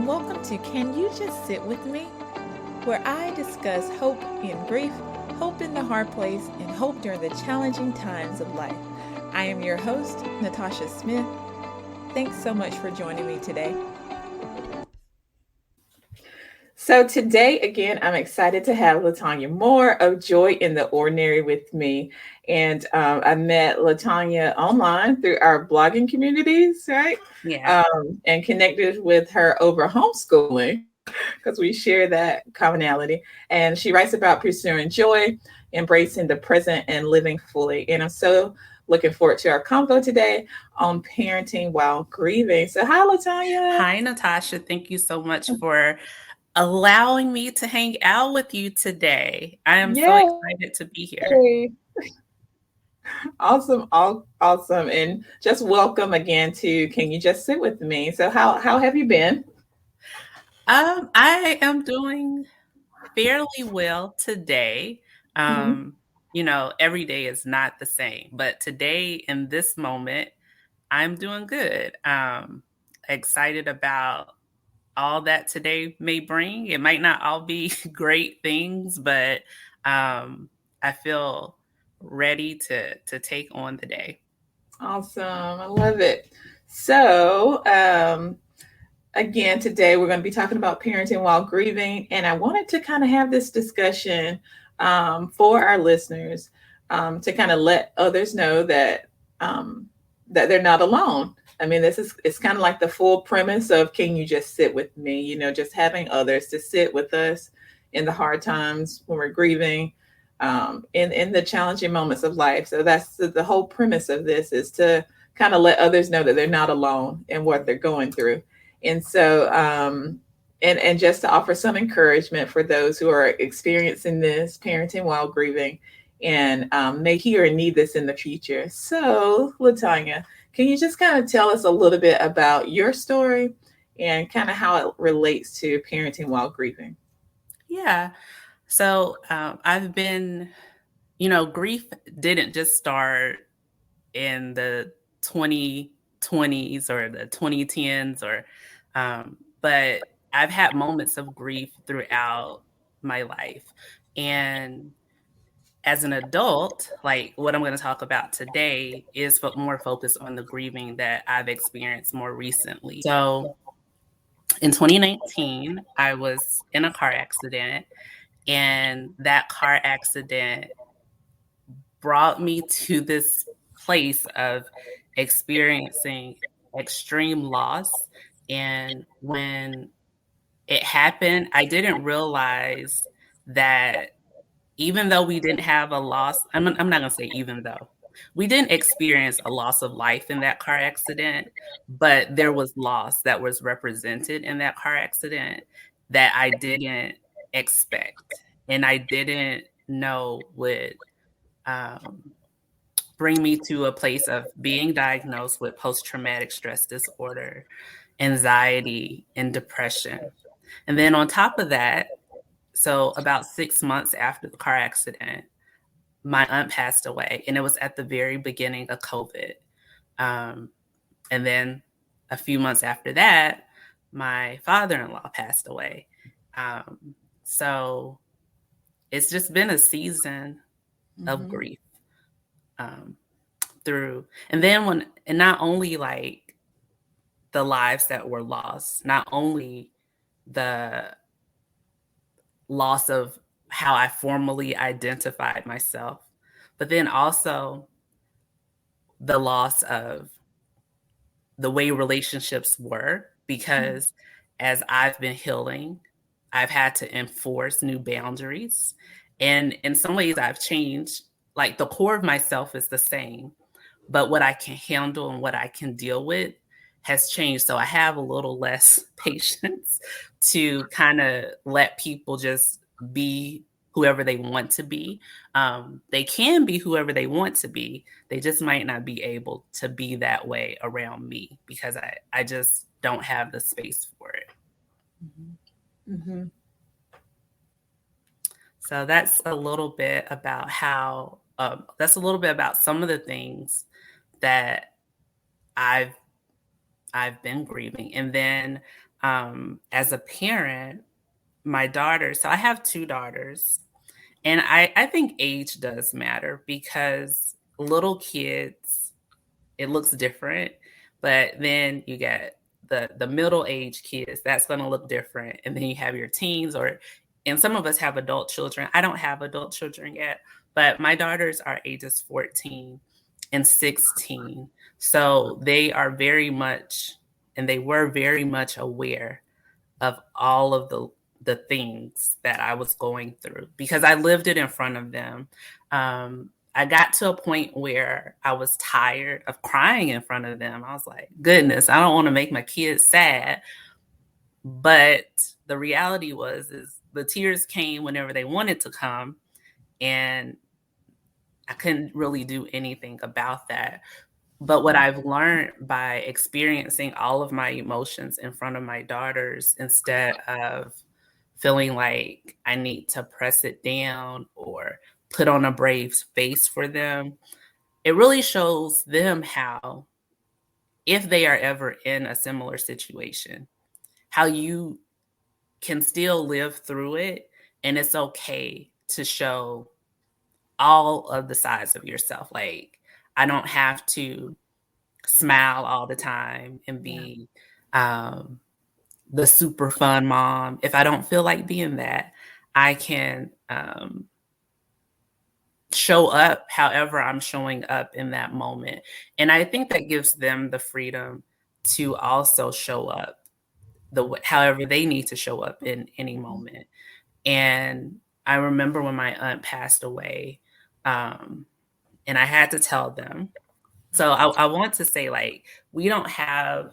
welcome to Can You Just Sit With Me? Where I discuss hope in grief, hope in the hard place, and hope during the challenging times of life. I am your host, Natasha Smith. Thanks so much for joining me today. So today, again, I'm excited to have Latonya Moore of Joy in the Ordinary with me. And I met Latonya online through our blogging communities, right? Yeah. And connected with her over homeschooling because we share that commonality. And she writes about pursuing joy, embracing the present, and living fully. And I'm so looking forward to our convo today on parenting while grieving. So, hi, Latonya. Hi, Natasha. Thank you so much for allowing me to hang out with you today. I am so excited to be here. Yay. Awesome, awesome, and just welcome again to Can You Just Sit With Me? So, how have you been? I am doing fairly well today. Mhm. Every day is not the same, but today in this moment, I'm doing good. Excited about all that today may bring. It might not all be great things, but I feel ready to take on the day. Awesome, I love it. So, again, today we're going to be talking about parenting while grieving, and I wanted to kind of have this discussion for our listeners to kind of let others know that they're not alone. I mean, it's kind of like the full premise of Can You Just Sit With Me? Just having others to sit with us in the hard times when we're grieving, in the challenging moments of life. So that's the whole premise of this, is to kind of let others know that they're not alone in what they're going through. And so, and just to offer some encouragement for those who are experiencing this parenting while grieving and may hear and need this in the future. So, Latonya, can you just kind of tell us a little bit about your story and kind of how it relates to parenting while grieving? Yeah. So I've been, grief didn't just start in the 2020s or the 2010s, but I've had moments of grief throughout my life. And as an adult, like what I'm going to talk about today is more focused on the grieving that I've experienced more recently. So in 2019, I was in a car accident, and that car accident brought me to this place of experiencing extreme loss. And when it happened, I didn't realize that even though we didn't have a loss, I'm not going to say even though, we didn't experience a loss of life in that car accident, but there was loss that was represented in that car accident that I didn't expect. And I didn't know would bring me to a place of being diagnosed with post-traumatic stress disorder, anxiety, and depression. And then on top of that, so about 6 months after the car accident, my aunt passed away, and it was at the very beginning of COVID. And then a few months after that, my father-in-law passed away. So it's just been a season of grief through. And then and not only like the lives that were lost, not only the loss of how I formally identified myself, but then also the loss of the way relationships were, because as I've been healing, I've had to enforce new boundaries. And in some ways I've changed. Like the core of myself is the same, but what I can handle and what I can deal with has changed. So I have a little less patience to kind of let people just be whoever they want to be. They can be whoever they want to be. They just might not be able to be that way around me because I just don't have the space for it. Mm-hmm. So that's a little bit about that's a little bit about some of the things that I've been grieving. And then as a parent, my daughter, so I have 2 daughters, and I think age does matter because little kids, it looks different, but then you get the middle-aged kids, that's gonna look different, and then you have your teens and some of us have adult children. I don't have adult children yet, but my daughters are ages 14 and 16. So they are very much, and they were very much aware of all of the things that I was going through because I lived it in front of them. I got to a point where I was tired of crying in front of them. I was like, goodness, I don't want to make my kids sad. But the reality is the tears came whenever they wanted to come, and I couldn't really do anything about that. But what I've learned by experiencing all of my emotions in front of my daughters instead of feeling like I need to press it down or put on a brave face for them, it really shows them how, if they are ever in a similar situation, how you can still live through it, and it's okay to show all of the sides of yourself. Like, I don't have to smile all the time and be the super fun mom. If I don't feel like being that, I can show up however I'm showing up in that moment. And I think that gives them the freedom to also show up however they need to show up in any moment. And I remember when my aunt passed away, and I had to tell them. So I want to say, like, I don't have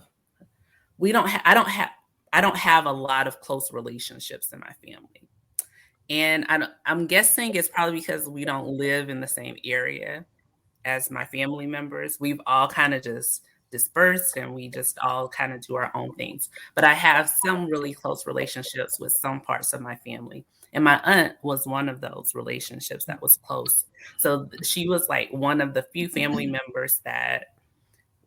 a lot of close relationships in my family. And I'm guessing it's probably because we don't live in the same area as my family members. We've all kind of just dispersed and we just all kind of do our own things. But I have some really close relationships with some parts of my family. And my aunt was one of those relationships that was close. So she was like one of the few family members that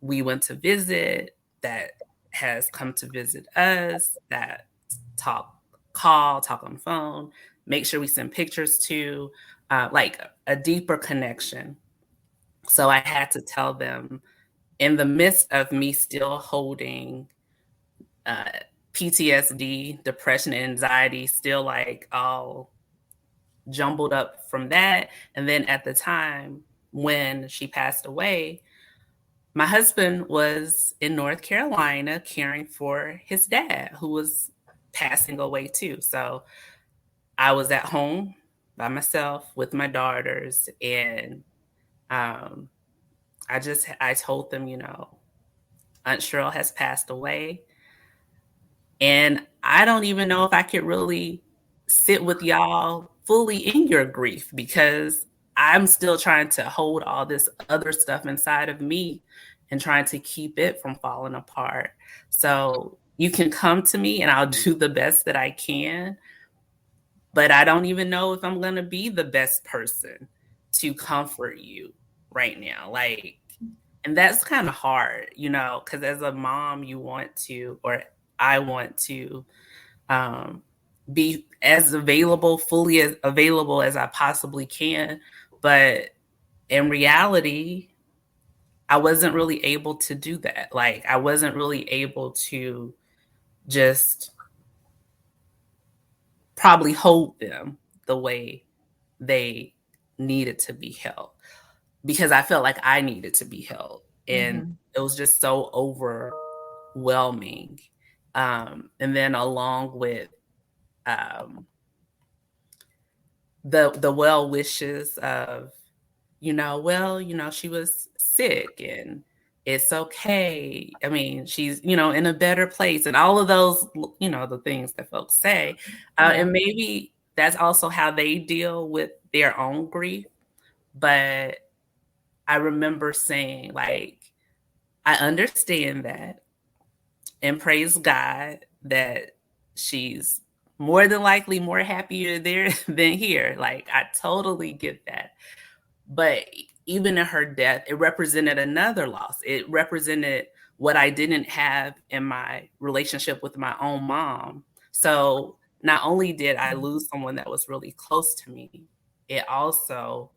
we went to visit, that has come to visit us, that talk on the phone, make sure we send pictures to, like a deeper connection. So I had to tell them, in the midst of me still holding PTSD, depression, and anxiety, still like all jumbled up from that. And then at the time when she passed away, my husband was in North Carolina caring for his dad, who was passing away too. So I was at home by myself with my daughters, and I told them, Aunt Cheryl has passed away. And I don't even know if I could really sit with y'all fully in your grief, because I'm still trying to hold all this other stuff inside of me and trying to keep it from falling apart. So you can come to me and I'll do the best that I can, but I don't even know if I'm going to be the best person to comfort you right now. Like, and that's kind of hard, because as a mom, you want to, or I want to be as fully as available as I possibly can. But in reality, I wasn't really able to do that. Like, I wasn't really able to just probably hold them the way they needed to be held, because I felt like I needed to be held. And it was just so overwhelming. And then along with the well wishes of, she was sick and it's okay. I mean, she's, in a better place, and all of those, the things that folks say. And maybe that's also how they deal with their own grief. But I remember saying, like, I understand that, and praise God that she's more than likely more happier there than here. Like, I totally get that. But even in her death, it represented another loss. It represented what I didn't have in my relationship with my own mom. So not only did I lose someone that was really close to me, it also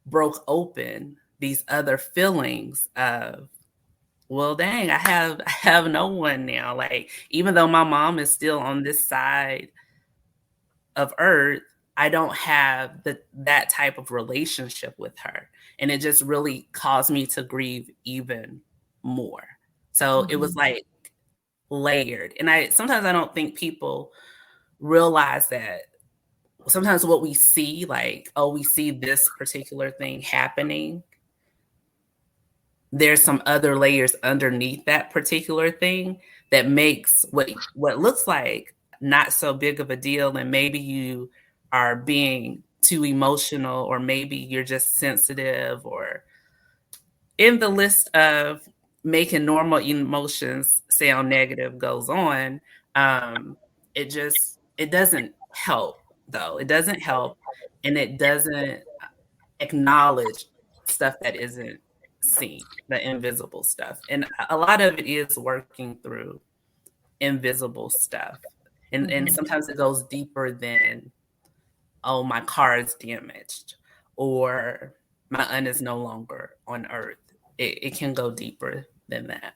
broke open these other feelings of, well, dang, I have no one now. Like, even though my mom is still on this side of earth, I don't have that type of relationship with her. And it just really caused me to grieve even more. So it was like layered. And sometimes I don't think people realize that sometimes what we see, like, oh, we see this particular thing happening, there's some other layers underneath that particular thing that makes what looks like not so big of a deal. And maybe you are being too emotional, or maybe you're just sensitive, or in the list of making normal emotions sound negative goes on. It doesn't help, though. It doesn't help, and it doesn't acknowledge stuff that isn't seen, the invisible stuff. And a lot of it is working through invisible stuff. And sometimes it goes deeper than, oh, my car is damaged, or my aunt is no longer on earth. It can go deeper than that.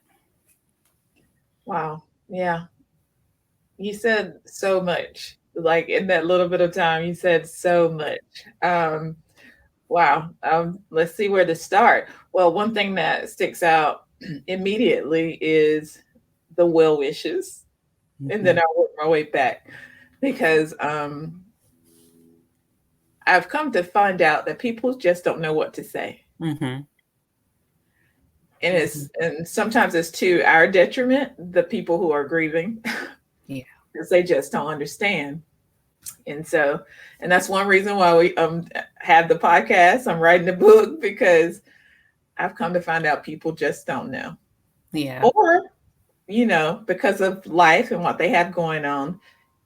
Wow. Yeah. You said so much. Like, in that little bit of time, you said so much. Wow. Let's see where to start. Well, one thing that sticks out immediately is the well wishes. And then I'll work my way back, because I've come to find out that people just don't know what to say. And sometimes it's to our detriment, the people who are grieving. Yeah. Because they just don't understand. And that's one reason why we have the podcast. I'm writing the book, because I've come to find out people just don't know. Yeah. Or, because of life and what they have going on,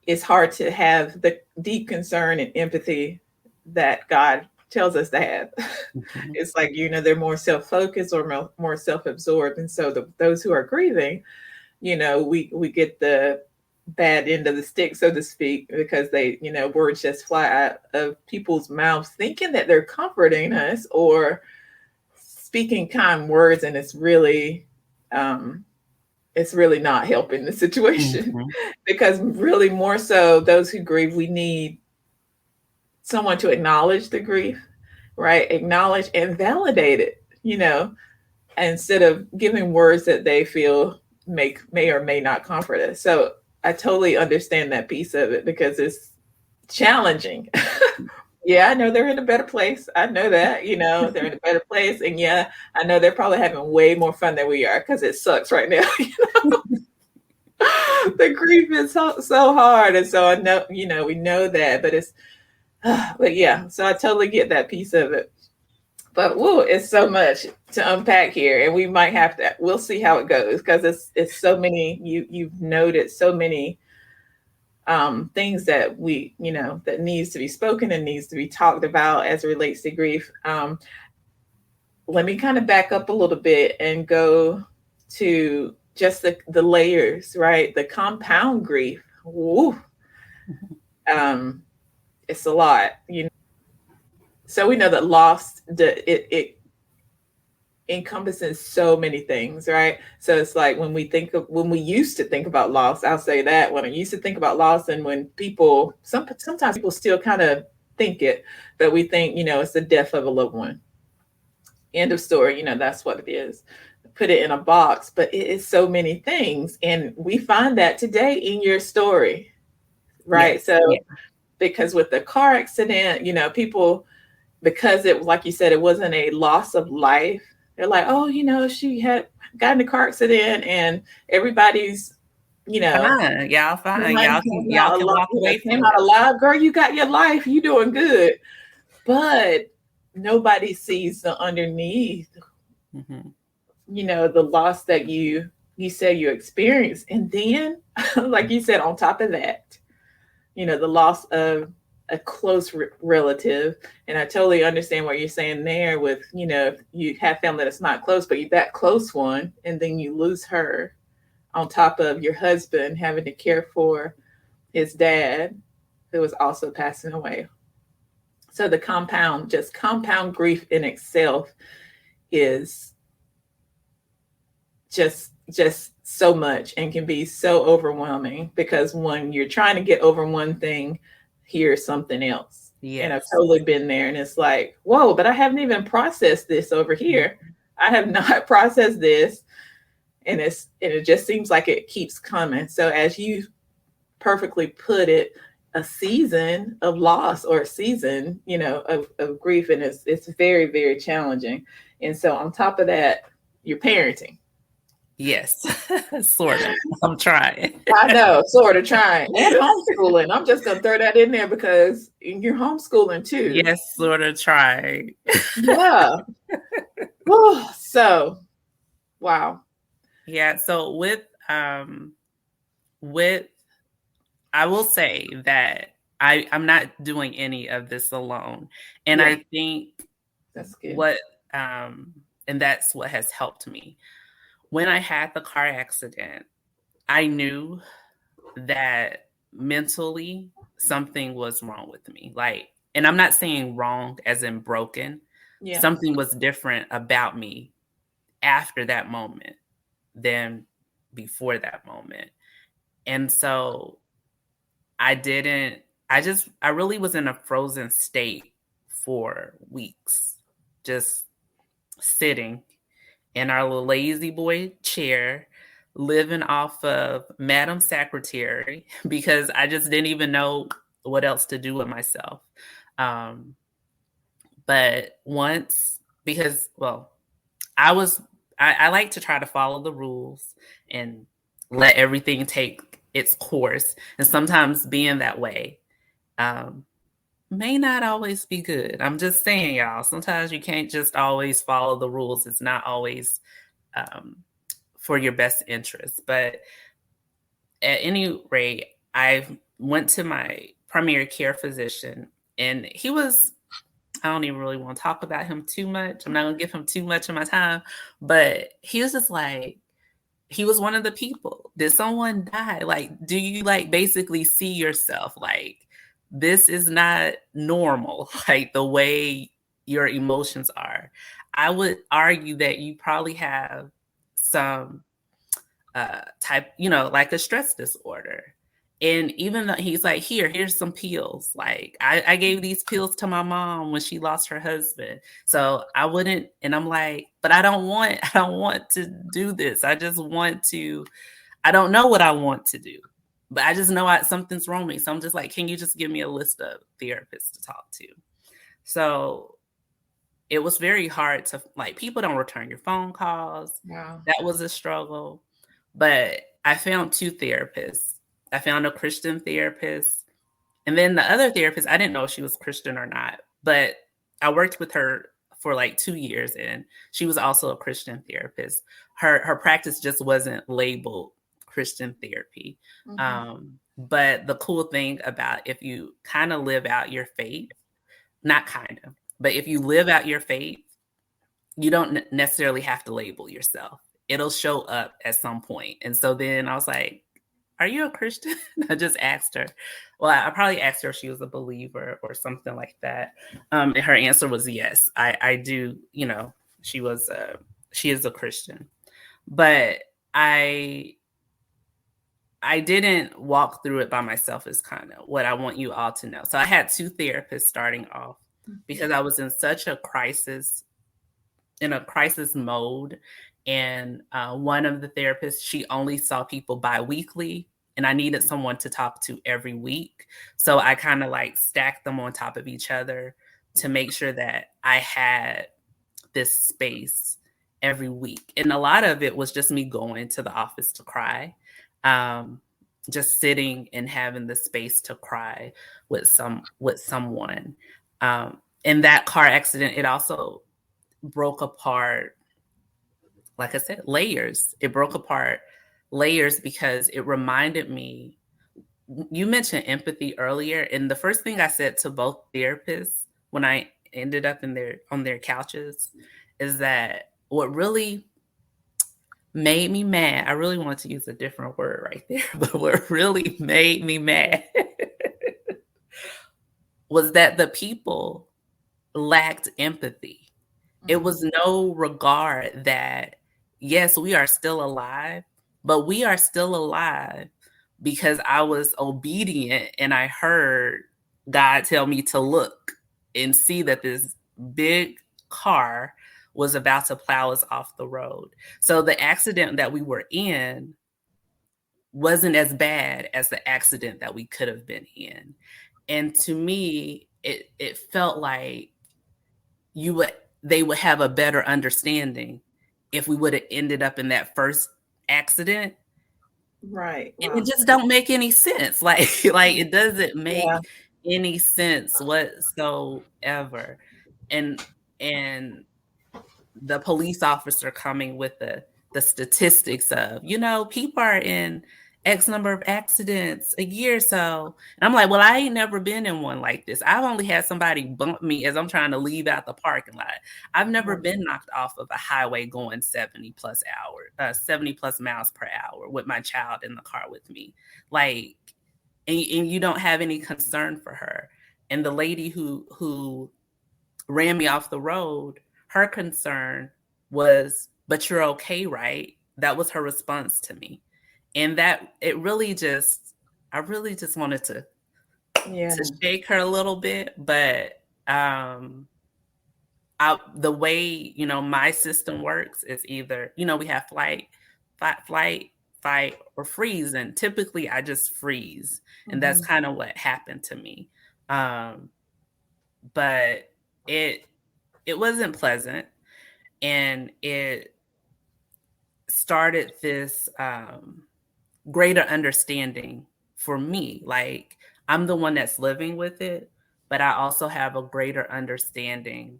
it's hard to have the deep concern and empathy that God tells us to have. It's like, they're more self-focused or more self-absorbed. And so those who are grieving, we get the bad end of the stick, so to speak, because they, words just fly out of people's mouths thinking that they're comforting us or speaking kind words, and it's really not helping the situation. Because really, more so, those who grieve, we need someone to acknowledge the grief, right? Acknowledge and validate it, instead of giving words that they feel may or may not comfort us. So I totally understand that piece of it, because it's challenging. Yeah, I know they're in a better place. I know that, they're in a better place. And yeah, I know they're probably having way more fun than we are, because it sucks right now. The grief is so hard. And so I know, we know that, but yeah, so I totally get that piece of it. But it's so much to unpack here, and we might have to. We'll see how it goes, because it's so many. You've noted so many things that that needs to be spoken and needs to be talked about as it relates to grief. Let me kind of back up a little bit and go to just the layers, right? The compound grief. Woo. It's a lot, So we know that loss, it encompasses so many things, right? So it's like when we used to think about loss, I'll say that when I used to think about loss, and when people, sometimes people still kind of think it, but we think, it's the death of a loved one. End of story. That's what it is. Put it in a box, but it is so many things. And we find that today in your story, right? Yes. So because with the car accident, people, because it, like you said, it wasn't a loss of life. They're like, oh, she had gotten in a car accident, and everybody's, fine. Y'all fine. Y'all can walk away from came out alive. Girl, you got your life. You doing good. But nobody sees the underneath, the loss that you said you experienced. And then, like you said, on top of that, the loss of a close relative. And I totally understand what you're saying there with, you have family that's not close, but you that close one, and then you lose her on top of your husband having to care for his dad, who was also passing away. So the compound grief in itself is just so much and can be so overwhelming, because when you're trying to get over one thing, here's something else. Yes. And I've totally been there, and it's like, whoa, but I haven't even processed this over here. I have not processed this. And it just seems like it keeps coming. So as you perfectly put it, a season of loss, or a season, of grief, and it's very, very challenging. And so on top of that, you're parenting. Yes, sort of. I'm trying. I know, sort of trying. And homeschooling. I'm just going to throw that in there because you're homeschooling too. Yes, sort of trying. Yeah. So, wow. Yeah. So with I will say that I'm not doing any of this alone. And yeah. I think that's good. And that's what has helped me. When I had the car accident, I knew that mentally something was wrong with me. And I'm not saying wrong as in broken. Yeah. Something was different about me after that moment than before that moment. And so I really was in a frozen state for weeks, just sitting in our little lazy boy chair, living off of Madam Secretary, because I just didn't even know what else to do with myself. But once, because, I like to try to follow the rules and let everything take its course. And sometimes being that way may not always be good. I'm just saying, y'all, sometimes you can't just always follow the rules. It's not always for your best interest. But at any rate, I went to my primary care physician, and he was, I don't even really want to talk about him too much. I'm not going to give him too much of my time, but he was just like, he was one of the people. Did someone die? Do you basically see yourself? This is not normal, the way your emotions are. I would argue that you probably have some type, a stress disorder. And even though he's like, here's some pills. I gave these pills to my mom when she lost her husband. So I wouldn't, and I'm like, but I don't want to do this. I don't know what I want to do, but I just know something's wrong with me. So I'm just like, can you just give me a list of therapists to talk to? So it was very hard to, people don't return your phone calls. Wow. That was a struggle. But I found 2 therapists. I found a Christian therapist. And then the other therapist, I didn't know if she was Christian or not, but I worked with her for 2 years, and she was also a Christian therapist. Her practice just wasn't labeled Christian therapy. Mm-hmm. But the cool thing about if you kind of live out your faith, not kind of, but if you live out your faith, you don't necessarily have to label yourself. It'll show up at some point. And so then I was like, are you a Christian? I just asked her. Well, I probably asked her if she was a believer or something like that. And her answer was yes. I do, she is a Christian. But I didn't walk through it by myself, is kind of what I want you all to know. So I had 2 therapists starting off because I was in such a crisis mode. And one of the therapists, she only saw people bi-weekly, and I needed someone to talk to every week. So I kind of stacked them on top of each other to make sure that I had this space every week. And a lot of it was just me going to the office to cry, just sitting and having the space to cry with someone. In that car accident, it also broke apart, like I said, layers. It broke apart layers because it reminded me you mentioned empathy earlier, and the first thing I said to both therapists when I ended up on their couches is that what really made me mad, I really want to use a different word right there, but what really made me mad was that the people lacked empathy. It Mm-hmm. was no regard that, yes, we are still alive, but we are still alive because I was obedient and I heard God tell me to look and see that this big car was about to plow us off the road. So the accident that we were in wasn't as bad as the accident that we could have been in. And to me, it felt like you would they would have a better understanding if we would have ended up in that first accident. Right. And it Wow. just don't make any sense. Like it doesn't Yeah. make any sense whatsoever. And and the police officer coming with the statistics of, people are in X number of accidents a year or so. And I'm like, well, I ain't never been in one like this. I've only had somebody bump me as I'm trying to leave out the parking lot. I've never Right. been knocked off of a highway going 70 plus miles per hour with my child in the car with me. Like, and you don't have any concern for her. And the lady who ran me off the road, her concern was, but you're okay, right? That was her response to me. And that it really just, I really just wanted Yeah. to shake her a little bit, but the way, my system works is either, we have fight, or freeze. And typically I just freeze. And that's Mm-hmm. kind of what happened to me. Um, but it wasn't pleasant, and it started this greater understanding for me. Like, I'm the one that's living with it, but I also have a greater understanding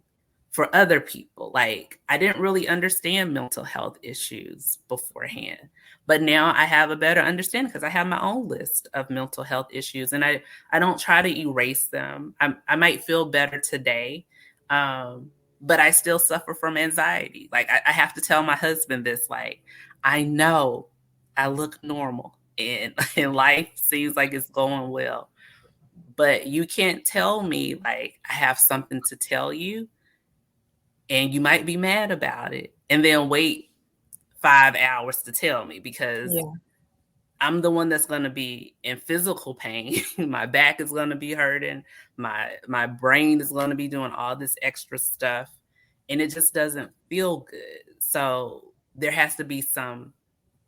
for other people. Like, I didn't really understand mental health issues beforehand, but now I have a better understanding because I have my own list of mental health issues, and I don't try to erase them. I might feel better today, but I still suffer from anxiety. Like, I have to tell my husband this, like, I know I look normal and life seems like it's going well. But you can't tell me, like, I have something to tell you and you might be mad about it and then wait 5 hours to tell me, because Yeah. I'm the one that's going to be in physical pain. My back is going to be hurting. My brain is going to be doing all this extra stuff, and it just doesn't feel good. So there has to be some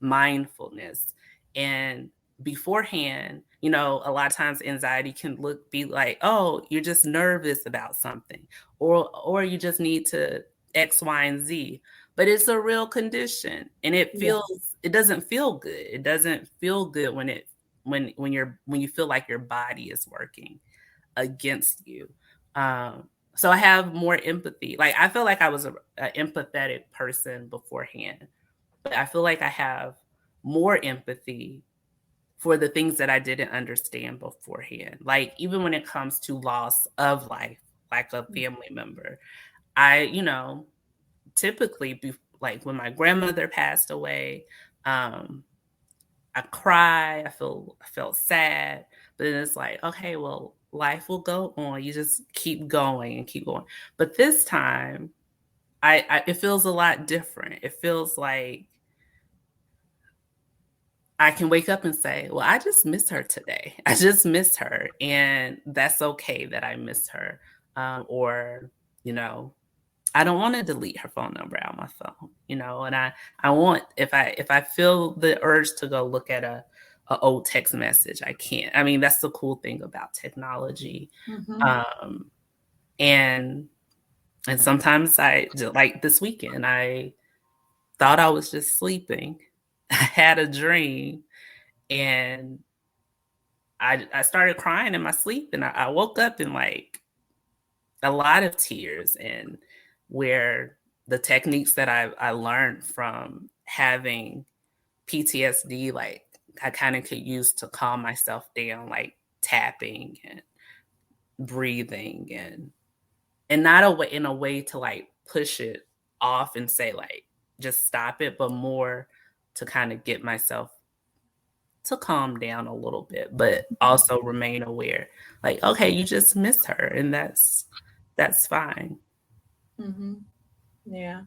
mindfulness. And beforehand, a lot of times anxiety can be like, oh, you're just nervous about something, or you just need to X, Y, and Z. But it's a real condition, and Yeah. it doesn't feel good. It doesn't feel good when you feel like your body is working against you. So I have more empathy. Like, I feel like I was an empathetic person beforehand, but I feel like I have more empathy for the things that I didn't understand beforehand. Like, even when it comes to loss of life, like a family member, I, typically like when my grandmother passed away, I cry, I felt sad, but then it's like, okay, well, life will go on. You just keep going and keep going. But this time, it feels a lot different. It feels like I can wake up and say, well, I just miss her today. I just miss her. And that's okay that I miss her. Or, I don't want to delete her phone number out of my phone, and I want, if I feel the urge to go look at a old text message, I can't. I mean, that's the cool thing about technology. Mm-hmm. Um, and sometimes like this weekend, I thought I was just sleeping. I had a dream, and I started crying in my sleep, and I woke up in like a lot of tears, and where the techniques that I learned from having PTSD like I kind of could use to calm myself down, like tapping and breathing, and not in a way to like push it off and say like just stop it, but more to kind of get myself to calm down a little bit, but also remain aware. Like, okay, you just miss her, and that's fine. Mm-hmm. Yeah.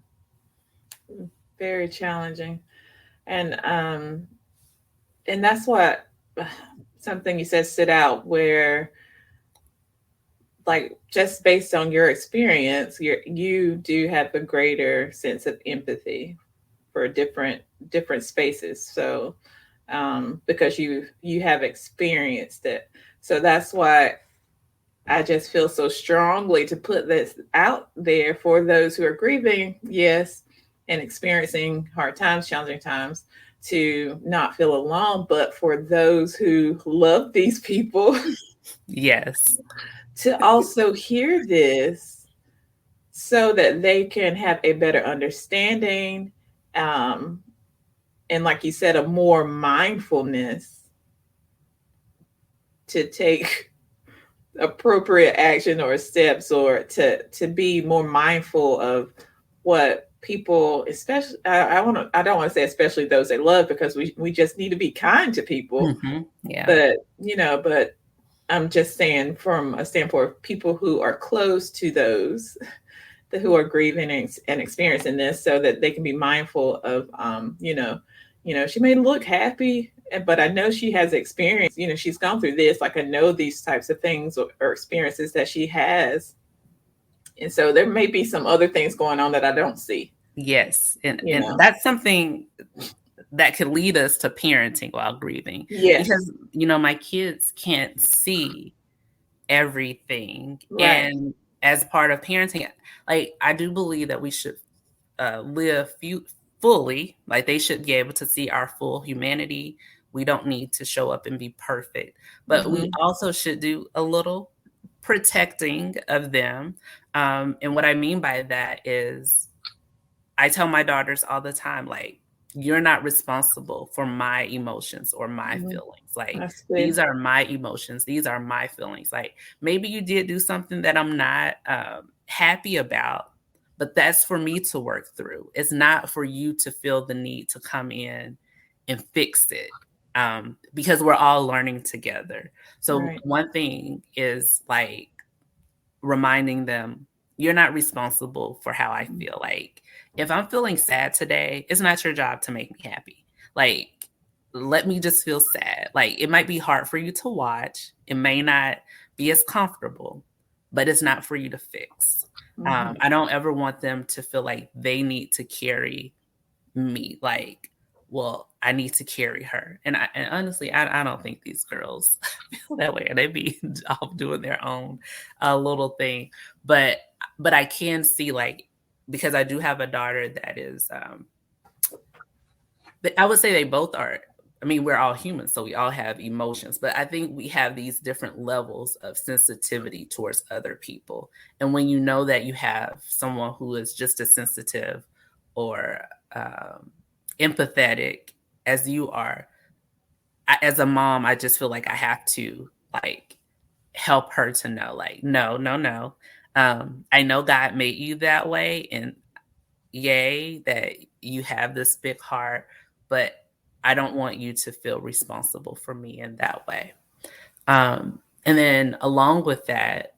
Very challenging. And that's what something you said stood out, where like just based on your experience, you do have a greater sense of empathy for different spaces. So because you have experienced it. So that's why I just feel so strongly to put this out there for those who are grieving, yes, and experiencing hard times, challenging times, to not feel alone, but for those who love these people, Yes. to also hear this so that they can have a better understanding, um, and like you said, a more mindfulness to take appropriate action or steps, or to be more mindful of what people, especially I don't want to say especially those they love, because we just need to be kind to people. Mm-hmm. Yeah. But I'm just saying from a standpoint of people who are close to those who are grieving and experiencing this, so that they can be mindful of, she may look happy, but I know she has experience, she's gone through this. Like, I know these types of things or experiences that she has. And so there may be some other things going on that I don't see. Yes. And that's something that could lead us to parenting while grieving. Yes. Because, my kids can't see everything. Right. And as part of parenting, like, I do believe that we should live fully. Like, they should be able to see our full humanity. We don't need to show up and be perfect, but we also should do a little protecting of them. And what I mean by that is, I tell my daughters all the time, like, you're not responsible for my emotions or my feelings. Like, these are my emotions. These are my feelings. Like, maybe you did do something that I'm not happy about, but that's for me to work through. It's not for you to feel the need to come in and fix it, because we're all learning together. So one thing is like reminding them, you're not responsible for how I feel. Like, if I'm feeling sad today, it's not your job to make me happy. Like, let me just feel sad. Like, it might be hard for you to watch. It may not be as comfortable, but it's not for you to fix. I don't ever want them to feel like they need to carry me. Like, well, I need to carry her. And honestly, I don't think these girls feel that way. They be off doing their own little thing. But I can see, like, because I do have a daughter that is, I would say they both are. I mean, we're all humans, so we all have emotions, but I think we have these different levels of sensitivity towards other people. And when you know that you have someone who is just as sensitive or empathetic as you are, as a mom, I just feel like I have to, like, help her to know, like, no. I know God made you that way, and yay that you have this big heart, but I don't want you to feel responsible for me in that way. And then along with that,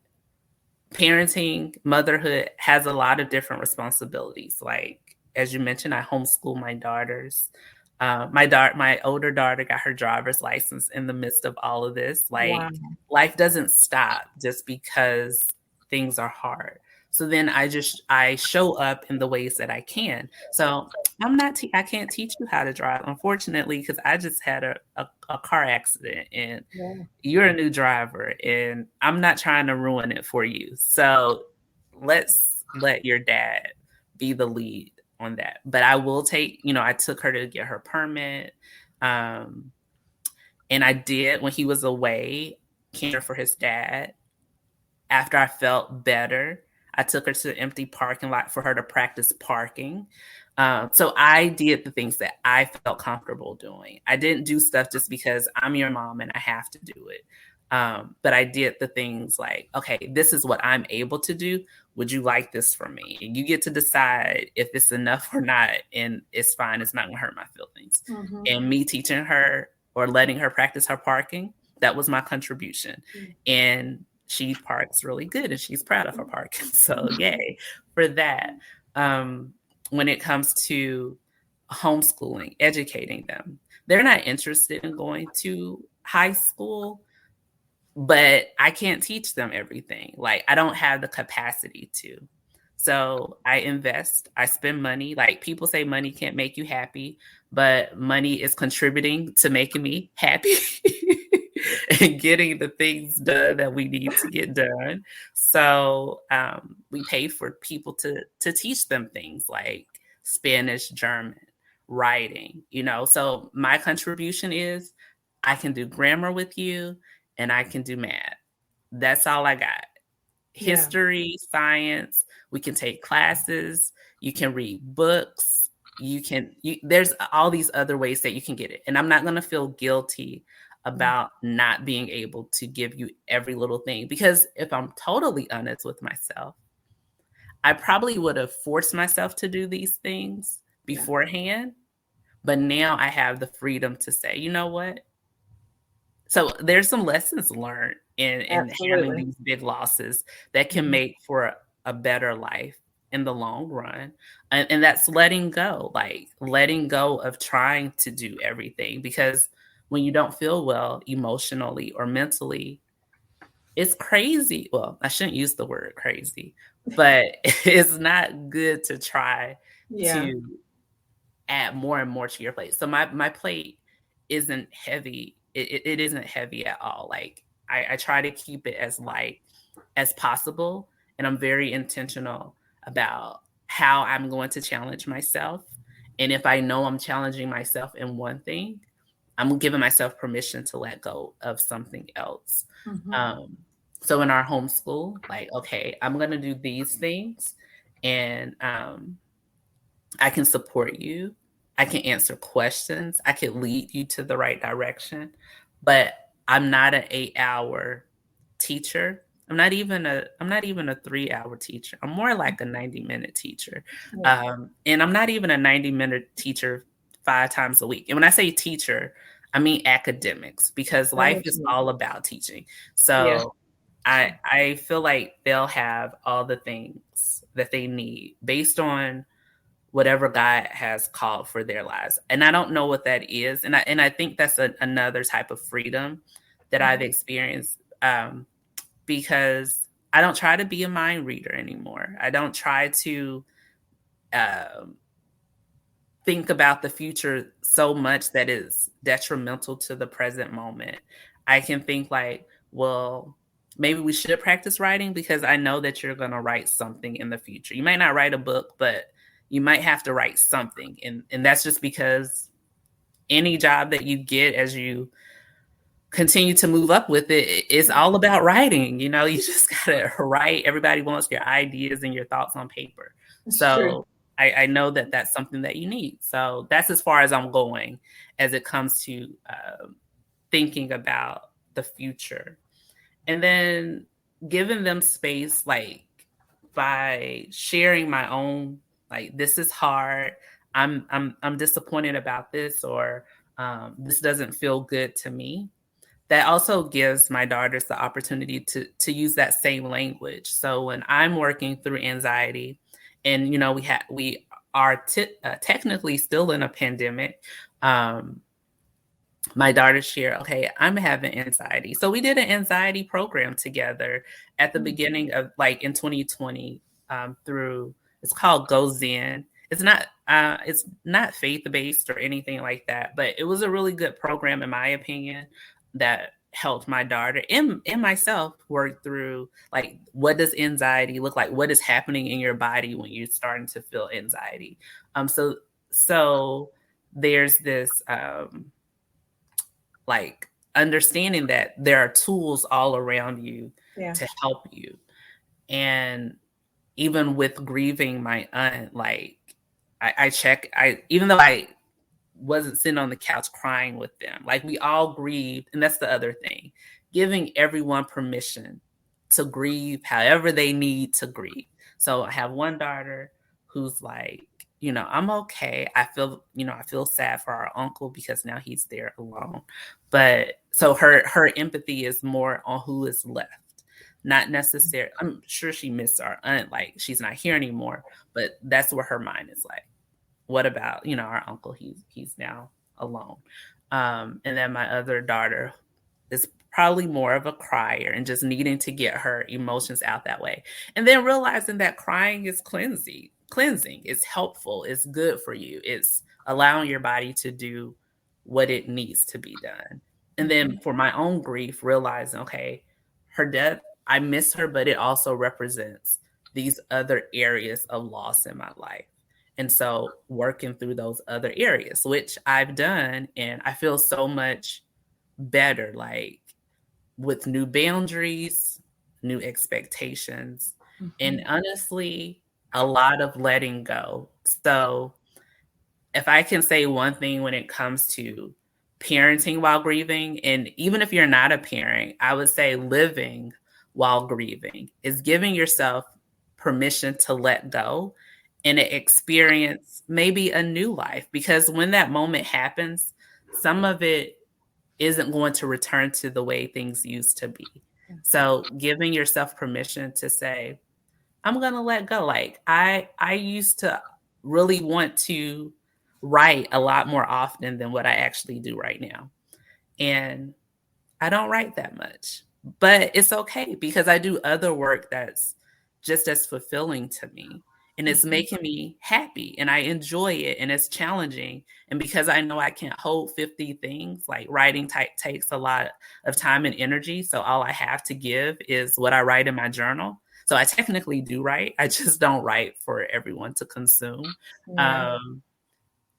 parenting, motherhood has a lot of different responsibilities. Like, as you mentioned, I homeschool my daughters. My older daughter got her driver's license in the midst of all of this. Like, life doesn't stop just because things are hard. So then I show up in the ways that I can. So I can't teach you how to drive, unfortunately, because I just had a car accident, and you're a new driver, and I'm not trying to ruin it for you. So let's let your dad be the lead on that. But I will I took her to get her permit. And I did, when he was away, care for his dad. After I felt better, I took her to the empty parking lot for her to practice parking. So I did the things that I felt comfortable doing. I didn't do stuff just because I'm your mom and I have to do it. But I did the things like, okay, this is what I'm able to do. Would you like this from me? And you get to decide if it's enough or not. And it's fine. It's not going to hurt my feelings. Mm-hmm. And me teaching her or letting her practice her parking, that was my contribution. And she parks really good and she's proud of her parking. So yay for that. When it comes to homeschooling, educating them, they're not interested in going to high school, but I can't teach them everything. Like, I don't have the capacity to. So I invest, I spend money. Like, people say money can't make you happy, but money is contributing to making me happy and getting the things done that we need to get done. So we pay for people to teach them things like Spanish, German, writing, So my contribution is I can do grammar with you and I can do math. That's all I got. History, science, we can take classes, you can read books, there's all these other ways that you can get it. And I'm not going to feel guilty about not being able to give you every little thing, because if I'm totally honest with myself, I probably would have forced myself to do these things beforehand, but now I have the freedom to say, you know what? So there's some lessons learned in having these big losses that can make for a better life in the long run. And that's letting go of trying to do everything, because when you don't feel well emotionally or mentally, it's crazy. Well, I shouldn't use the word crazy, but it's not good to try to add more and more to your plate. So my plate isn't heavy. It isn't heavy at all. Like, I try to keep it as light as possible. And I'm very intentional about how I'm going to challenge myself. And if I know I'm challenging myself in one thing, I'm giving myself permission to let go of something else. So in our homeschool, like, okay, I'm going to do these things, and I can support you. I can answer questions. I can lead you to the right direction, but I'm not an 8-hour teacher. I'm not even a 3-hour teacher. I'm more like a 90-minute teacher. And I'm not even a 90-minute teacher 5 times a week. And when I say teacher, I mean academics, because life is all about teaching. So I feel like they'll have all the things that they need based on whatever God has called for their lives. And I don't know what that is. And I think that's another type of freedom that I've experienced, because I don't try to be a mind reader anymore. I don't try to think about the future so much that is detrimental to the present moment. I can think like, well, maybe we should practice writing, because I know that you're going to write something in the future. You might not write a book, but you might have to write something. And that's just because any job that you get as you continue to move up with it, it's all about writing. You just got to write. Everybody wants your ideas and your thoughts on paper. So I know that that's something that you need. So that's as far as I'm going as it comes to thinking about the future. And then giving them space, like by sharing my own, like, this is hard. I'm disappointed about this, or this doesn't feel good to me. That also gives my daughters the opportunity to use that same language. So when I'm working through anxiety, and we are technically still in a pandemic, my daughters share, okay, I'm having anxiety. So we did an anxiety program together at the beginning of, like, in 2020, through, it's called Go Zen. It's not faith-based or anything like that, but it was a really good program, in my opinion, that helped my daughter and myself work through, like, what does anxiety look like? What is happening in your body when you're starting to feel anxiety? So there's this, like, understanding that there are tools all around you to help you. And even with grieving my aunt, like, I check. Even though I wasn't sitting on the couch crying with them, like we all grieved, and that's the other thing, giving everyone permission to grieve however they need to grieve. So I have one daughter who's like, I'm okay. I feel sad for our uncle because now he's there alone. But so her empathy is more on who is left. Not necessarily, I'm sure she missed our aunt, like she's not here anymore, but that's where her mind is like, what about, our uncle? He's now alone. And then my other daughter is probably more of a crier and just needing to get her emotions out that way. And then realizing that crying is cleansing. It's helpful. It's good for you. It's allowing your body to do what it needs to be done. And then for my own grief, realizing, okay, her death, I miss her, but it also represents these other areas of loss in my life. And so working through those other areas, which I've done, and I feel so much better, like with new boundaries, new expectations, and honestly, a lot of letting go. So if I can say one thing when it comes to parenting while grieving, and even if you're not a parent, I would say living while grieving is giving yourself permission to let go and experience maybe a new life. Because when that moment happens, some of it isn't going to return to the way things used to be. So giving yourself permission to say, I'm going to let go. Like I used to really want to write a lot more often than what I actually do right now. And I don't write that much, but it's okay because I do other work that's just as fulfilling to me. And it's making me happy and I enjoy it and it's challenging. And because I know I can't hold 50 things, like writing takes a lot of time and energy. So all I have to give is what I write in my journal. So I technically do write. I just don't write for everyone to consume.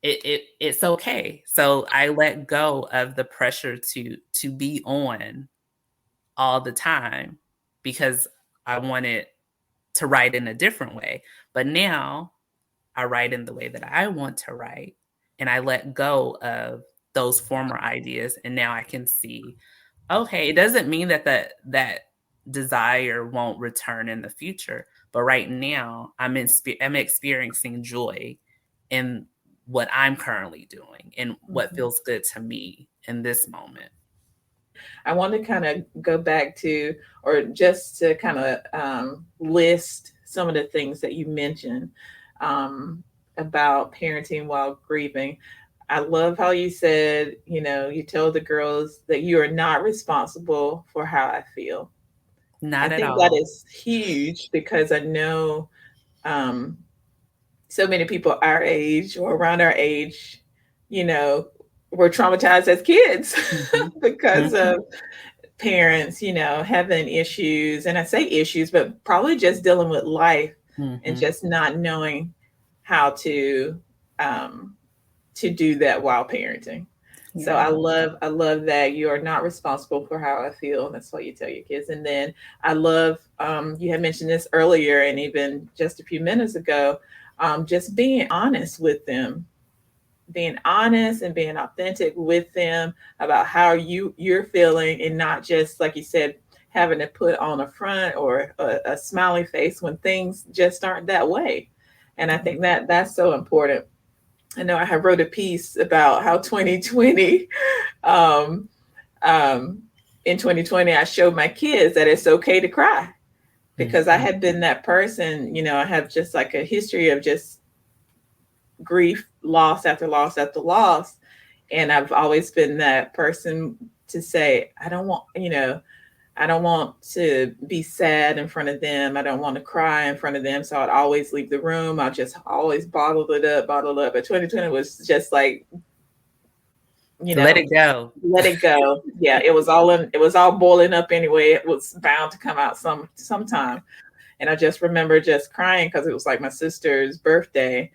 It's okay. So I let go of the pressure to be on all the time because I wanted to write in a different way. But now I write in the way that I want to write, and I let go of those former ideas. And now I can see, okay, it doesn't mean that desire won't return in the future, but right now I'm experiencing joy in what I'm currently doing and what feels good to me in this moment. I want to kind of go back to, or just to kind of list some of the things that you mentioned about parenting while grieving. I love how you said, you told the girls that you are not responsible for how I feel. Not I at think all. that is huge because I know so many people our age or around our age, were traumatized as kids because of parents, having issues. And I say issues, but probably just dealing with life and just not knowing how to do that while parenting. Yeah. So I love that you are not responsible for how I feel. And that's what you tell your kids. And then I love, you had mentioned this earlier and even just a few minutes ago, just being honest with them, being honest and being authentic with them about how you're feeling, and not just, like you said, having to put on a front or a smiley face when things just aren't that way. And I think that that's so important. I know I have wrote a piece about how 2020, in 2020, I showed my kids that it's okay to cry because I had been that person, I have just like a history of just grief, loss after loss after loss. And I've always been that person to say, I don't want to be sad in front of them. I don't want to cry in front of them. So I'd always leave the room. I'll just always bottle it up. But 2020 was just like, let it go. Let it go. Yeah, it was all boiling up anyway. It was bound to come out sometime. And I just remember just crying because it was like my sister's birthday.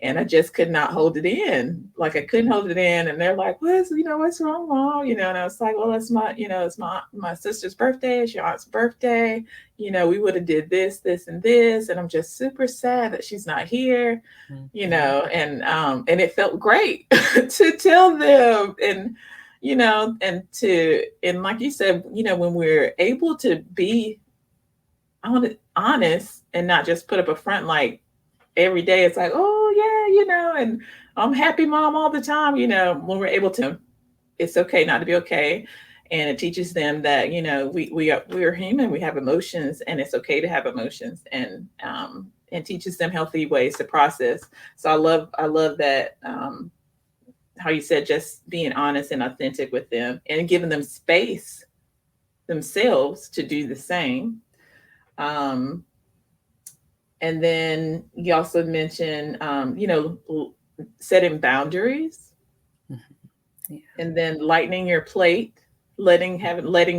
and I just could not hold it in. Like I couldn't hold it in. And they're like, what's wrong, Mom? And I was like, well, it's my sister's birthday, it's your aunt's birthday. We would have did this, and this. And I'm just super sad that she's not here, and it felt great to tell them. And like you said, when we're able to be honest and not just put up a front, like every day it's like, oh yeah, and I'm happy mom all the time, when we're able to, it's okay not to be okay. And it teaches them that, we're human, we have emotions, and it's okay to have emotions, and teaches them healthy ways to process. So I love that, how you said, just being honest and authentic with them and giving them space themselves to do the same. um, and then you also mentioned, setting boundaries, Yeah. and then lightening your plate, letting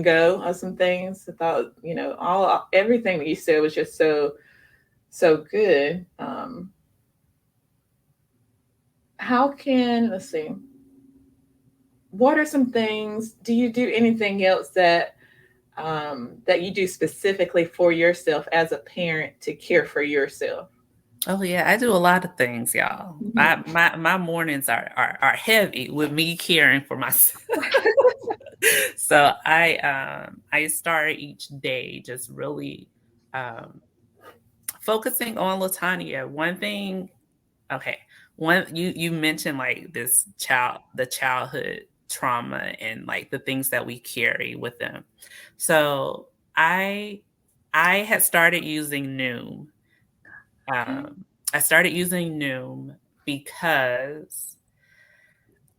go of some things. I thought, everything that you said was just so good. Let's see, what are some things? Do you do anything else that you do specifically for yourself as a parent to care for yourself? Oh yeah, I do a lot of things, y'all. Mhm. My mornings are heavy with me caring for myself. So I start each day just really um, focusing on Latanya. One thing, okay, you mentioned like the childhood trauma and like the things that we carry with them. So I I had started using Noom. Okay. I started using Noom because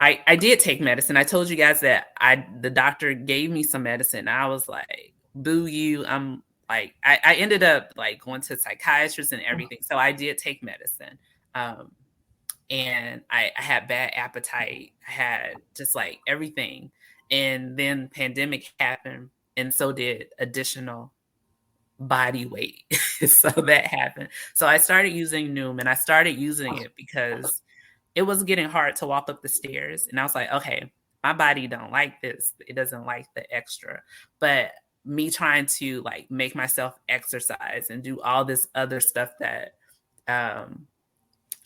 I did take medicine. I told you guys that the doctor gave me some medicine. And I was like, boo you. I'm like, I ended up like going to psychiatrists and everything. So I did take medicine. Um, and I had bad appetite. I had just like everything. And then pandemic happened, and so did additional body weight. So that happened. So I started using Noom, and I started using it because it was getting hard to walk up the stairs. And I was like, okay, my body don't like this. It doesn't like the extra. But me trying to like make myself exercise and do all this other stuff that um,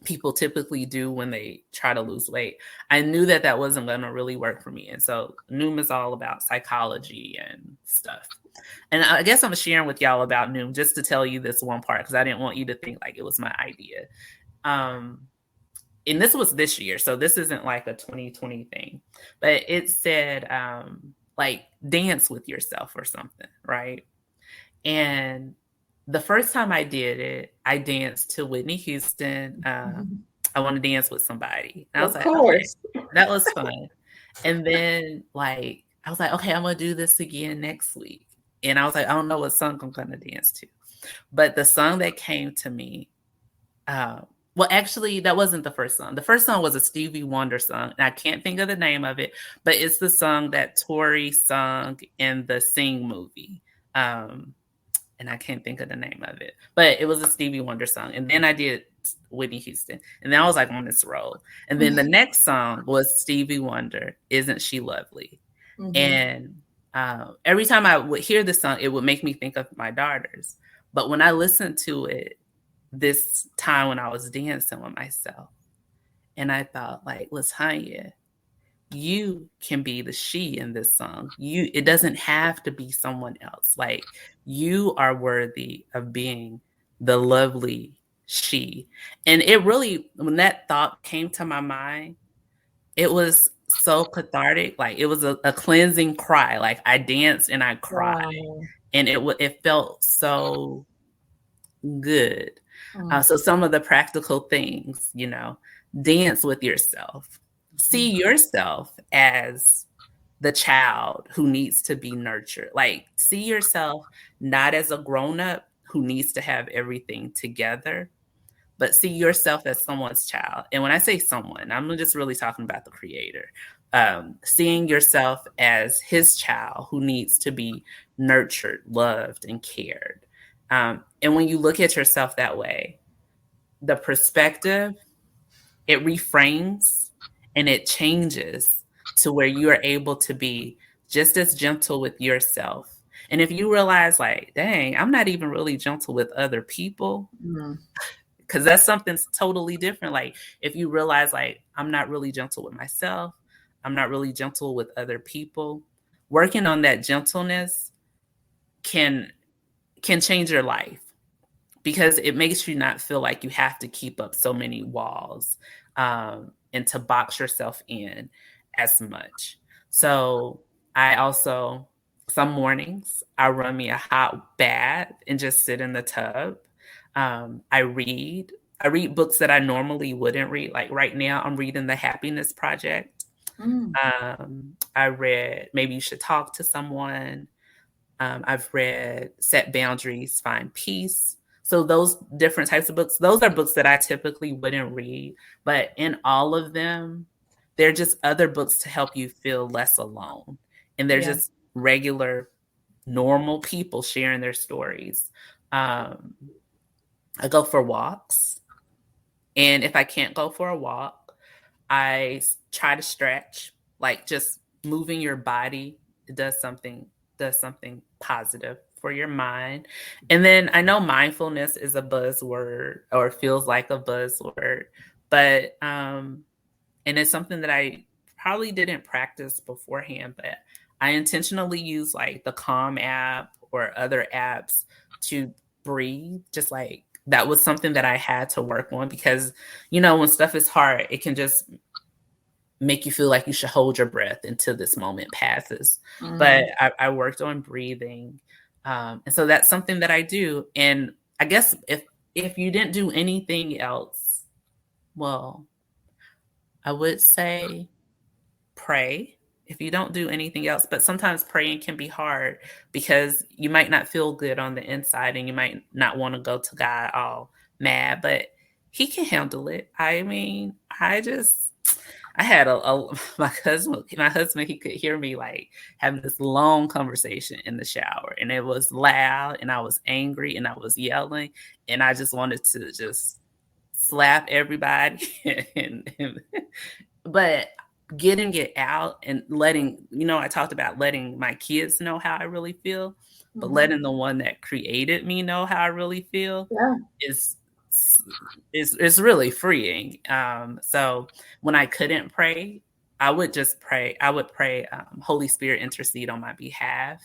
people typically do when they try to lose weight, I knew that that wasn't going to really work for me. And so Noom is all about psychology and stuff. And I guess I'm sharing with y'all about Noom just to tell you this one part because I didn't want you to think like it was my idea. Um, and this was this year, so this isn't like a 2020 thing, but it said like dance with yourself or something, right? And the first time I did it, I danced to Whitney Houston. I want to dance with somebody. And I was Of like, okay, course. that was fun. And then like I was like, okay, I'm gonna do this again next week. And I was like, I don't know what song I'm gonna dance to. But the song that came to me, uh, well, actually, that wasn't the first song. The first song was a Stevie Wonder song, and I can't think of the name of it, but it's the song that Tori sung in the Sing movie. Um, and I can't think of the name of it, but it was a Stevie Wonder song. And then I did Whitney Houston, and then I was like on this roll. And then the next song was Stevie Wonder, "Isn't She Lovely?" Mhm. And every time I would hear the song, it would make me think of my daughters. But when I listened to it this time when I was dancing with myself, and I thought, like, Latanya, you can be the she in this song. It doesn't have to be someone else. Like, you are worthy of being the lovely she. And it really, when that thought came to my mind, it was so cathartic. Like, it was a cleansing cry. Like, I danced and I cried, Wow. and it felt so good. Mm. So some of the practical things, dance with yourself. See yourself as the child who needs to be nurtured. Like, see yourself not as a grown up who needs to have everything together, but see yourself as someone's child. And when I say someone, I'm just really talking about the creator. Seeing yourself as his child who needs to be nurtured, loved, and cared. And when you look at yourself that way, the perspective it reframes and it changes to where you are able to be just as gentle with yourself. And if you realize, like, dang, I'm not even really gentle with other people, because that's something totally different. Like, if you realize, like, I'm not really gentle with myself, I'm not really gentle with other people, working on that gentleness can change your life, because it makes you not feel like you have to keep up so many walls, and to box yourself in as much. So I also, some mornings, I run me a hot bath and just sit in the tub. I read. I read books that I normally wouldn't read. Like right now, I'm reading The Happiness Project. I read Maybe You Should Talk to Someone. I've read Set Boundaries, Find Peace. So those different types of books, those are books that I typically wouldn't read. But in all of them, they're just other books to help you feel less alone. And they're just regular, normal people sharing their stories. I go for walks. And if I can't go for a walk, I try to stretch, like just moving your body. It does something positive for your mind. And then I know mindfulness is a buzzword, or feels like a buzzword, but and it's something that I probably didn't practice beforehand, but I intentionally use like the Calm app or other apps to breathe. Just like that was something that I had to work on, because when stuff is hard, it can just make you feel like you should hold your breath until this moment passes. But I worked on breathing. And so that's something that I do. And I guess if you didn't do anything else, well, I would say pray if you don't do anything else. But sometimes praying can be hard, because you might not feel good on the inside and you might not want to go to God all mad, but he can handle it. I mean, I had my husband, he could hear me like having this long conversation in the shower, and it was loud, and I was angry, and I was yelling, and I just wanted to just slap everybody. But getting it out and letting, I talked about letting my kids know how I really feel, but letting the one that created me know how I really feel is really freeing. So when I couldn't pray, I would just pray. I would pray, Holy Spirit, intercede on my behalf.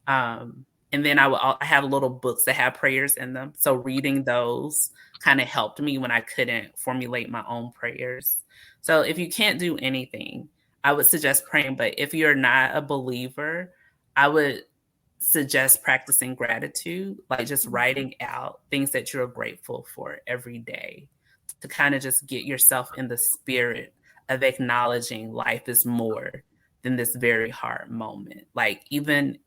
And then I have little books that have prayers in them. So reading those kind of helped me when I couldn't formulate my own prayers. So if you can't do anything, I would suggest praying. But if you're not a believer, I would suggest practicing gratitude, like just writing out things that you're grateful for every day, to kind of just get yourself in the spirit of acknowledging life is more than this very hard moment. Like even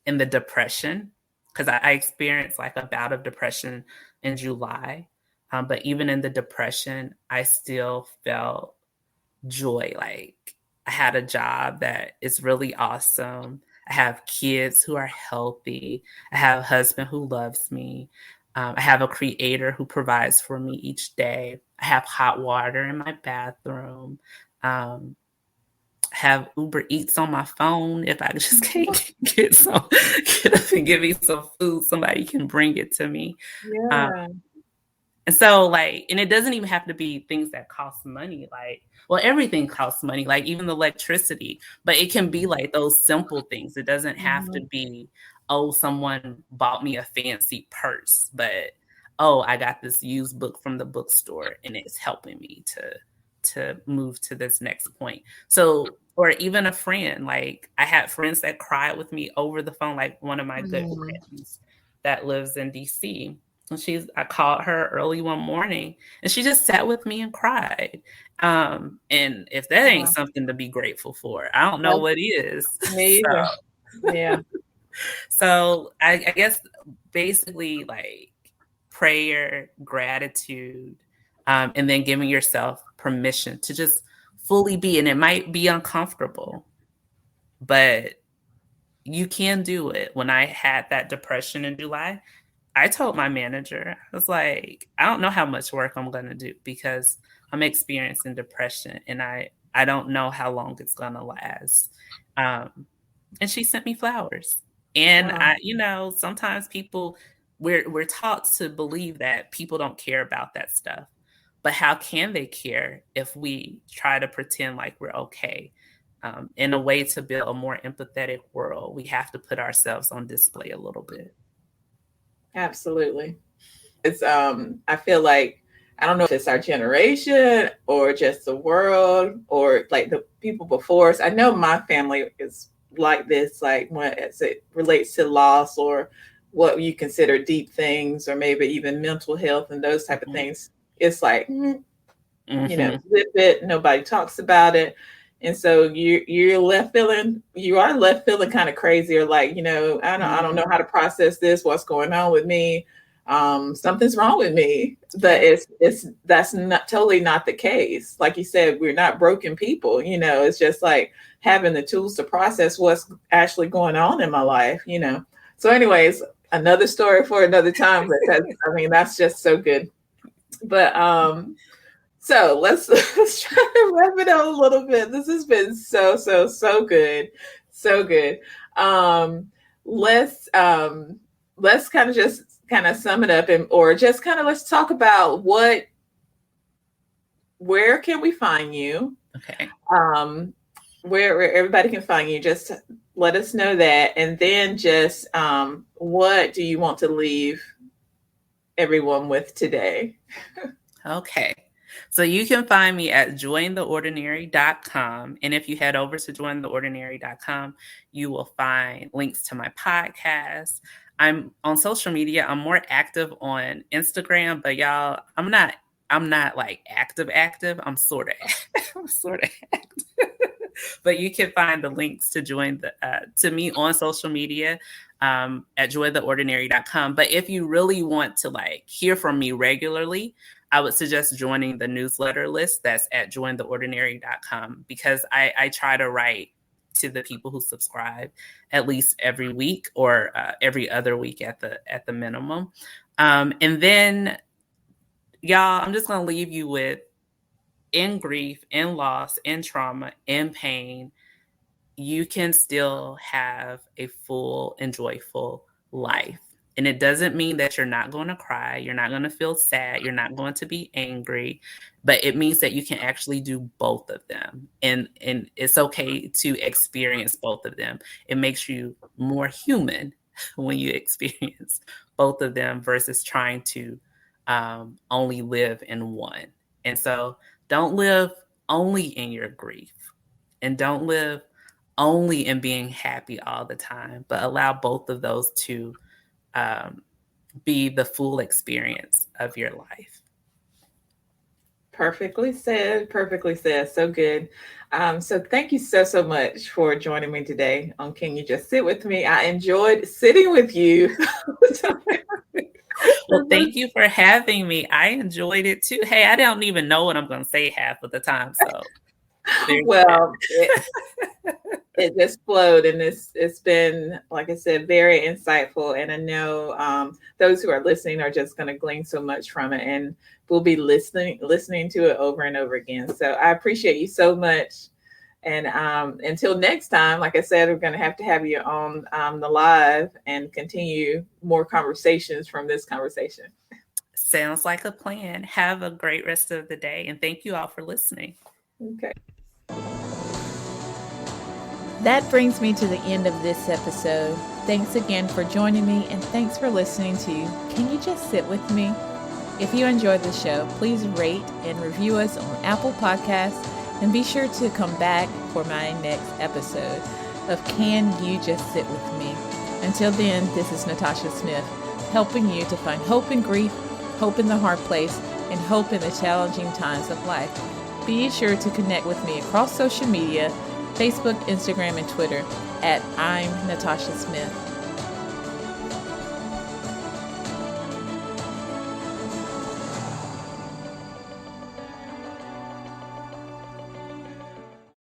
in the depression, because I experienced like a bout of depression in July. But even in the depression, I still felt joy. Like I had a job that is really awesome. I have kids who are healthy. I have a husband who loves me. I have a creator who provides for me each day. I have hot water in my bathroom. Have Uber Eats on my phone. If I just can't get up and give me some food, somebody can bring it to me. And so like, and it doesn't even have to be things that cost money. Like, well, everything costs money, like even the electricity, but it can be like those simple things. It doesn't have to be, oh, someone bought me a fancy purse, but, oh, I got this used book from the bookstore and it's helping me to move to this next point. So, or even a friend, like I had friends that cried with me over the phone, like one of my good friends that lives in DC. And I called her early one morning and she just sat with me and cried. And if that ain't something to be grateful for, I don't know what is. So I guess basically like prayer, gratitude, and then giving yourself permission to just fully be. And it might be uncomfortable, but you can do it. When I had that depression in July, I told my manager, I was like, I don't know how much work I'm going to do because I'm experiencing depression, and I don't know how long it's gonna last. And she sent me flowers. And Wow. sometimes people, we're taught to believe that people don't care about that stuff. But how can they care if we try to pretend like we're okay? In a way to build a more empathetic world, we have to put ourselves on display a little bit. Absolutely. It's I feel like, I don't know if it's our generation or just the world or like the people before us. I know my family is like this, like when as it relates to loss or what you consider deep things or maybe even mental health and those type of things. It's like, zip it, nobody talks about it. And so you are left feeling kind of crazy, or like, I don't know how to process this, what's going on with me. Something's wrong with me. But that's not totally not the case. Like you said, we're not broken people, it's just like having the tools to process what's actually going on in my life. So anyways, another story for another time, because that's just so good. But so let's try to wrap it up a little bit. This has been so good. So good. Let's kind of just sum it up, or just kind of let's talk about where can we find you? Okay. Where everybody can find you. Just let us know that. And then just what do you want to leave everyone with today? Okay. So you can find me at jointheordinary.com. And if you head over to jointheordinary.com, you will find links to my podcast. I'm on social media. I'm more active on Instagram, but y'all, I'm not like active. I'm sort of active. But you can find the links to to me on social media at jointheordinary.com. But if you really want to like hear from me regularly, I would suggest joining the newsletter list that's at jointheordinary.com, because I try to write to the people who subscribe at least every week, or every other week at the minimum. And then, y'all, I'm just going to leave you with, in grief, in loss, in trauma, in pain, you can still have a full and joyful life. And it doesn't mean that you're not going to cry. You're not going to feel sad. You're not going to be angry. But it means that you can actually do both of them. And it's okay to experience both of them. It makes you more human when you experience both of them versus trying to only live in one. And so don't live only in your grief, and don't live only in being happy all the time, but allow both of those to be the full experience of your life. Perfectly said. So good. So thank you so much for joining me today on Can You Just Sit With Me? I enjoyed sitting with you. Well, thank you for having me. I enjoyed it too. Hey, I don't even know what I'm going to say half of the time. So, well, it just flowed, and it's been, like I said, very insightful. And I know those who are listening are just going to glean so much from it, and we'll be listening to it over and over again. So I appreciate you so much. And until next time, like I said, we're going to have you on the live and continue more conversations from this conversation. Sounds like a plan. Have a great rest of the day. And thank you all for listening. Okay. That brings me to the end of this episode. Thanks again for joining me, and thanks for listening to Can You Just Sit With Me? If you enjoyed the show, please rate and review us on Apple Podcasts, and be sure to come back for my next episode of Can You Just Sit With Me? Until then, this is Natasha Smith, helping you to find hope in grief, hope in the hard place, and hope in the challenging times of life. Be sure to connect with me across social media, Facebook, Instagram, and Twitter at I'm Natasha Smith.